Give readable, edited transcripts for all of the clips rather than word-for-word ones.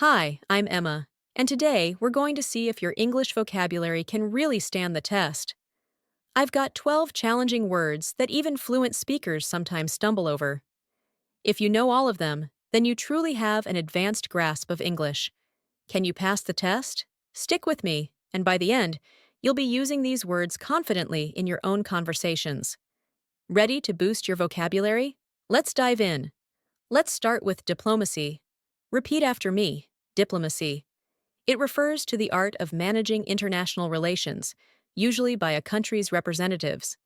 Hi, I'm Emma, and today we're going to see if your English vocabulary can really stand the test. I've got 12 challenging words that even fluent speakers sometimes stumble over. If you know all of them, then you truly have an advanced grasp of English. Can you pass the test? Stick with me, and by the end, you'll be using these words confidently in your own conversations. Ready to boost your vocabulary? Let's dive in. Let's start with diplomacy. Repeat after me. Diplomacy. It refers to the art of managing international relations, usually by a country's representatives.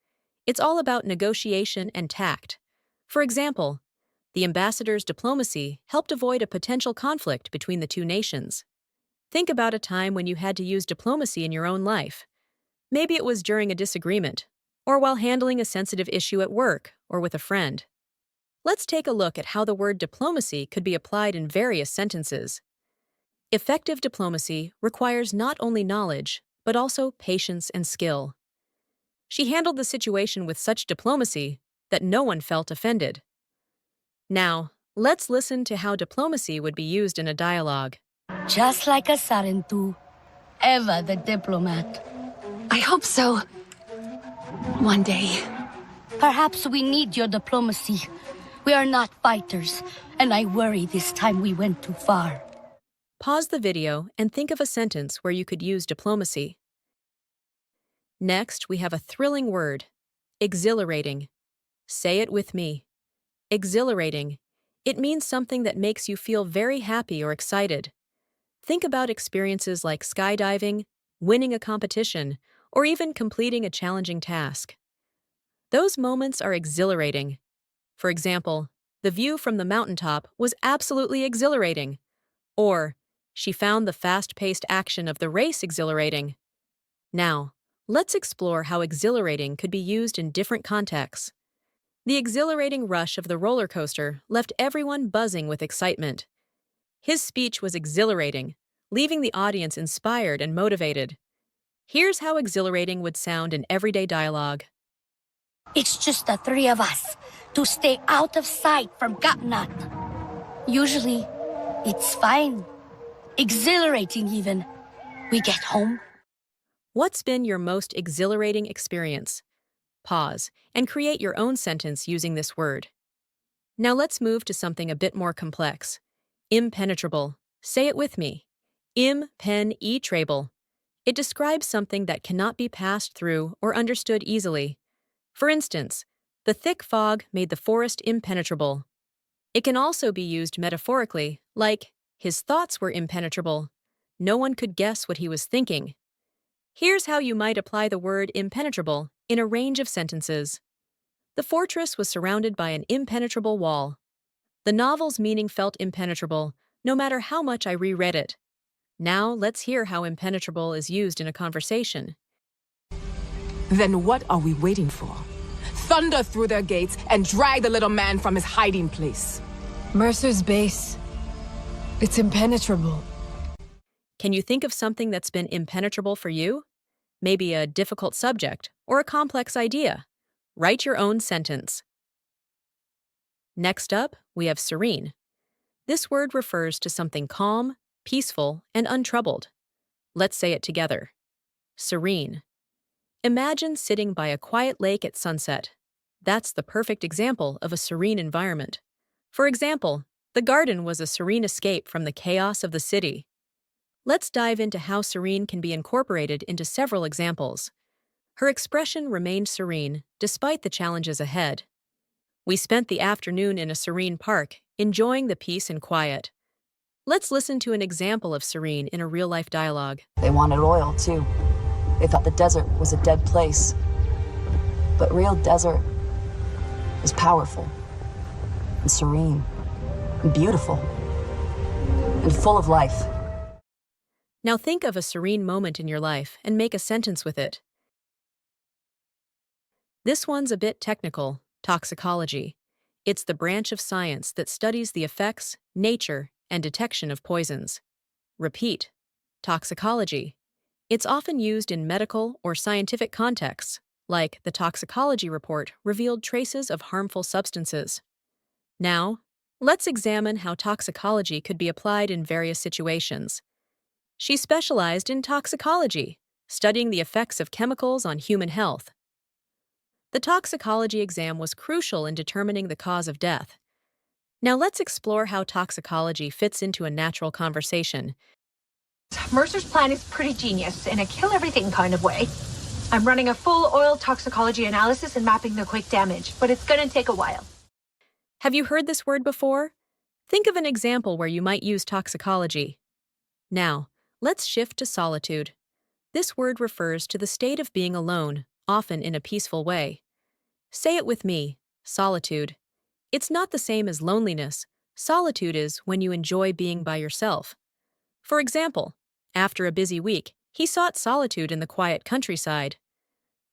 It's all about negotiation and tact. For example, the ambassador's diplomacy helped avoid a potential conflict between the two nations. Think about a time when you had to use diplomacy in your own life. Maybe it was during a disagreement, or while handling a sensitive issue at work or with a friend. Let's take a look at how the word diplomacy could be applied in various sentences. Effective diplomacy requires not only knowledge, but also patience and skill. She handled the situation with such diplomacy that no one felt offended. Now, let's listen to how diplomacy would be used in a dialogue. Just like a Sarentu, Eva the diplomat. I hope so. One day. Perhaps we need your diplomacy. We are not fighters, and I worry this time we went too far. Pause the video and think of a sentence where you could use diplomacy. Next, we have a thrilling word, exhilarating. Say it with me. Exhilarating. It means something that makes you feel very happy or excited. Think about experiences like skydiving, winning a competition, or even completing a challenging task. Those moments are exhilarating. For example, the view from the mountaintop was absolutely exhilarating. Or, she found the fast-paced action of the race exhilarating. Now, let's explore how exhilarating could be used in different contexts. The exhilarating rush of the roller coaster left everyone buzzing with excitement. His speech was exhilarating, leaving the audience inspired and motivated. Here's how exhilarating would sound in everyday dialogue. It's just the three of us to stay out of sight from Gatnat. Usually, it's fine. Exhilarating even. We get home. What's been your most exhilarating experience? Pause and create your own sentence using this word. Now let's move to something a bit more complex. Impenetrable. Say it with me. Impenetrable. It describes something that cannot be passed through or understood easily. For instance, the thick fog made the forest impenetrable. It can also be used metaphorically, like, his thoughts were impenetrable. No one could guess what he was thinking. Here's how you might apply the word impenetrable in a range of sentences. The fortress was surrounded by an impenetrable wall. The novel's meaning felt impenetrable, no matter how much I reread it. Now let's hear how impenetrable is used in a conversation. Then what are we waiting for? Thunder through their gates and drag the little man from his hiding place. Mercer's base. It's impenetrable. Can you think of something that's been impenetrable for you? Maybe a difficult subject or a complex idea. Write your own sentence. Next up, we have serene. This word refers to something calm, peaceful, and untroubled. Let's say it together. Serene. Imagine sitting by a quiet lake at sunset. That's the perfect example of a serene environment. For example, the garden was a serene escape from the chaos of the city. Let's dive into how serene can be incorporated into several examples. Her expression remained serene despite the challenges ahead. We spent the afternoon in a serene park, enjoying the peace and quiet. Let's listen to an example of serene in a real-life dialogue. They wanted oil, too. They thought the desert was a dead place. But real desert is powerful and serene and beautiful and full of life. Now think of a serene moment in your life and make a sentence with it. This one's a bit technical, toxicology. It's the branch of science that studies the effects, nature, and detection of poisons. Repeat. Toxicology. It's often used in medical or scientific contexts, like the toxicology report revealed traces of harmful substances. Now, Let's examine how toxicology could be applied in various situations. She specialized in toxicology, studying the effects of chemicals on human health. The toxicology exam was crucial in determining the cause of death. Now let's explore how toxicology fits into a natural conversation. Mercer's plan is pretty genius in a kill-everything kind of way. I'm running a full oil toxicology analysis and mapping the quick damage, but it's gonna take a while. Have you heard this word before? Think of an example where you might use toxicology. Now, let's shift to solitude. This word refers to the state of being alone, often in a peaceful way. Say it with me, solitude. It's not the same as loneliness. Solitude is when you enjoy being by yourself. For example, after a busy week, he sought solitude in the quiet countryside.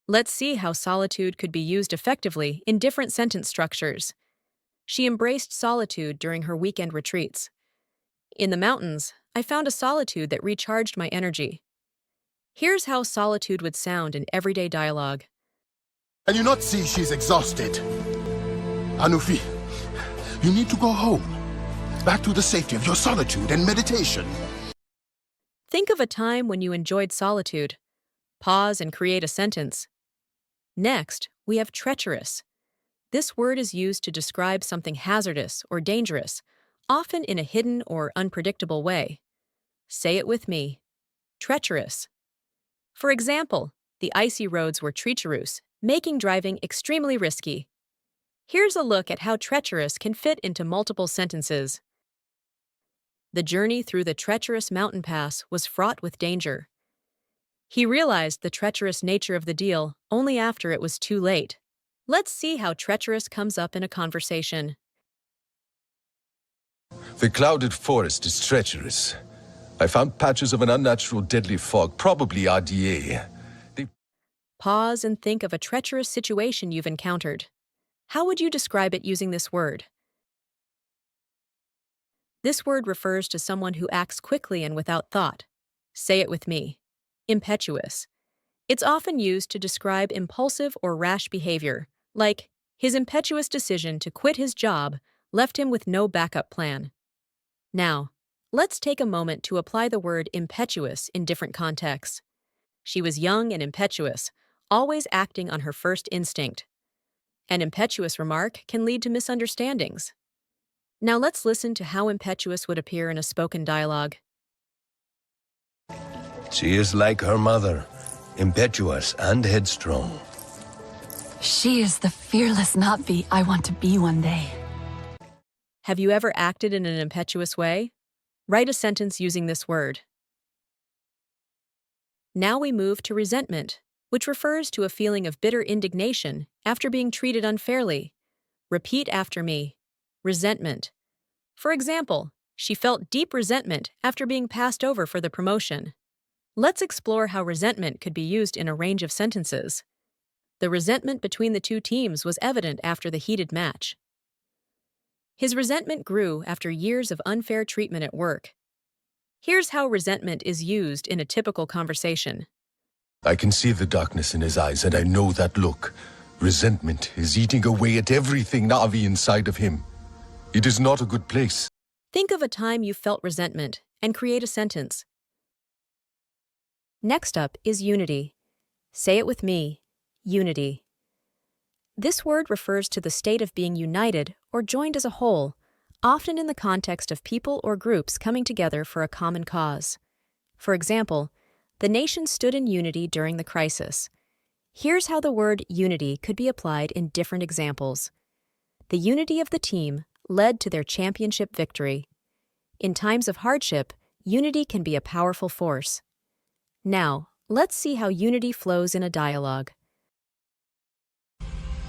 Let's see how solitude could be used effectively in different sentence structures. She embraced solitude during her weekend retreats. In the mountains, I found a solitude that recharged my energy. Here's how solitude would sound in everyday dialogue. Can you not see she's exhausted? Anufi, you need to go home. Back to the safety of your solitude and meditation. Think of a time when you enjoyed solitude. Pause and create a sentence. Next, we have treacherous. This word is used to describe something hazardous or dangerous, often in a hidden or unpredictable way. Say it with me. Treacherous. For example, the icy roads were treacherous, making driving extremely risky. Here's a look at how treacherous can fit into multiple sentences. The journey through the treacherous mountain pass was fraught with danger. He realized the treacherous nature of the deal only after it was too late. Let's see how treacherous comes up in a conversation. The clouded forest is treacherous. I found patches of an unnatural deadly fog, probably RDA. Pause and think of a treacherous situation you've encountered. How would you describe it using this word? This word refers to someone who acts quickly and without thought. Say it with me. Impetuous. It's often used to describe impulsive or rash behavior, like his impetuous decision to quit his job left him with no backup plan. Now, let's take a moment to apply the word impetuous in different contexts. She was young and impetuous, always acting on her first instinct. An impetuous remark can lead to misunderstandings. Now let's listen to how impetuous would appear in a spoken dialogue. She is like her mother, impetuous and headstrong. She is the fearless Navi I want to be one day. Have you ever acted in an impetuous way? Write a sentence using this word. Now we move to resentment, which refers to a feeling of bitter indignation after being treated unfairly. Repeat after me. Resentment. For example, she felt deep resentment after being passed over for the promotion. Let's explore how resentment could be used in a range of sentences. The resentment between the two teams was evident after the heated match. His resentment grew after years of unfair treatment at work. Here's how resentment is used in a typical conversation. I can see the darkness in his eyes, and I know that look. Resentment is eating away at everything Navi inside of him. It is not a good place. Think of a time you felt resentment and create a sentence. Next up is unity. Say it with me. Unity. This word refers to the state of being united or joined as a whole, often in the context of people or groups coming together for a common cause. For example, the nation stood in unity during the crisis. Here's how the word unity could be applied in different examples. The unity of the team led to their championship victory. In times of hardship, unity can be a powerful force. Now, let's see how unity flows in a dialogue.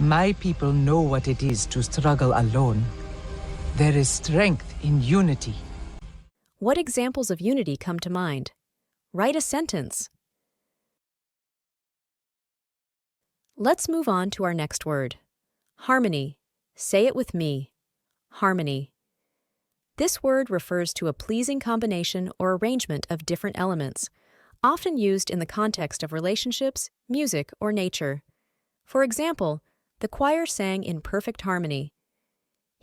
My people know what it is to struggle alone. There is strength in unity. What examples of unity come to mind? Write a sentence. Let's move on to our next word. Harmony. Say it with me. Harmony. This word refers to a pleasing combination or arrangement of different elements, often used in the context of relationships, music, or nature. For example, the choir sang in perfect harmony.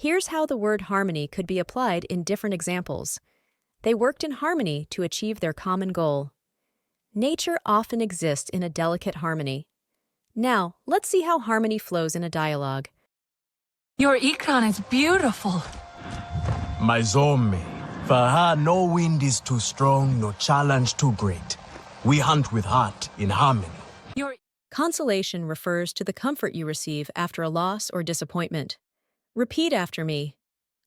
Here's how the word harmony could be applied in different examples. They worked in harmony to achieve their common goal. Nature often exists in a delicate harmony. Now, let's see how harmony flows in a dialogue. Your Ikran is beautiful. My Zombie. For her, no wind is too strong, no challenge too great. We hunt with heart, in harmony. Your Consolation refers to the comfort you receive after a loss or disappointment. Repeat after me.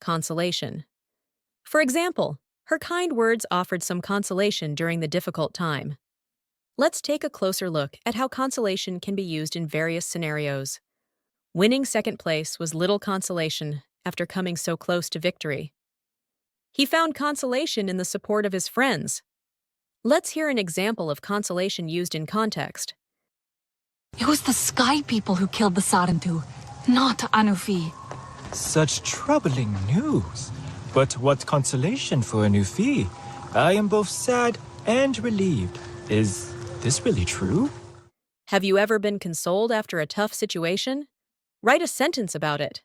Consolation. For example, her kind words offered some consolation during the difficult time. Let's take a closer look at how consolation can be used in various scenarios. Winning second place was little consolation after coming so close to victory. He found consolation in the support of his friends. Let's hear an example of consolation used in context. It was the Sky People who killed the Sarentu, not Anufi. Such troubling news. But what consolation for Anufi. I am both sad and relieved. Is this really true? Have you ever been consoled after a tough situation? Write a sentence about it.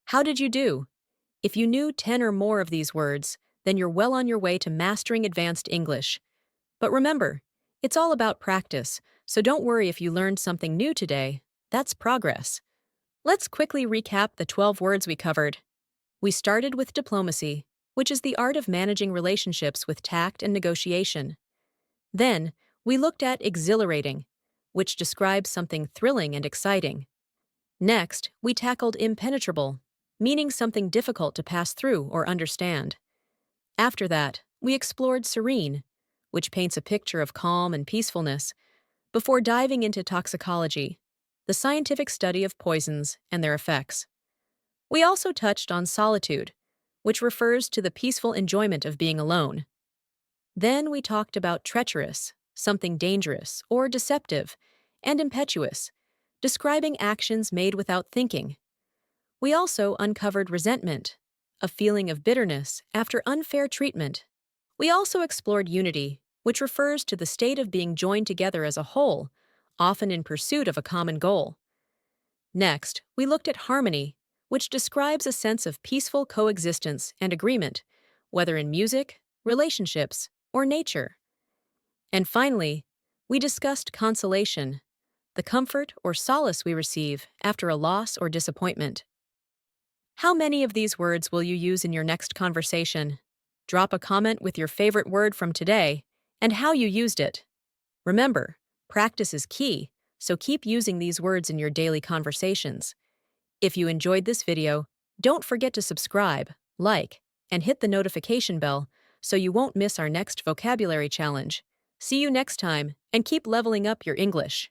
How did you do? If you knew 10 or more of these words, then you're well on your way to mastering advanced English. But remember, it's all about practice, so don't worry if you learned something new today. That's progress. Let's quickly recap the 12 words we covered. We started with diplomacy, which is the art of managing relationships with tact and negotiation. Then, we looked at exhilarating, which describes something thrilling and exciting. Next, we tackled impenetrable, meaning something difficult to pass through or understand. After that, we explored serene, which paints a picture of calm and peacefulness, before diving into toxicology, the scientific study of poisons and their effects. We also touched on solitude, which refers to the peaceful enjoyment of being alone. Then we talked about treacherous, something dangerous or deceptive, and impetuous, describing actions made without thinking. We also uncovered resentment, a feeling of bitterness after unfair treatment. We also explored unity, which refers to the state of being joined together as a whole, often in pursuit of a common goal. Next, we looked at harmony, which describes a sense of peaceful coexistence and agreement, whether in music, relationships, or nature. And finally, we discussed consolation, the comfort or solace we receive after a loss or disappointment. How many of these words will you use in your next conversation? Drop a comment with your favorite word from today and how you used it. Remember, practice is key, so keep using these words in your daily conversations. If you enjoyed this video, don't forget to subscribe, like, and hit the notification bell so you won't miss our next vocabulary challenge. See you next time, and keep leveling up your English.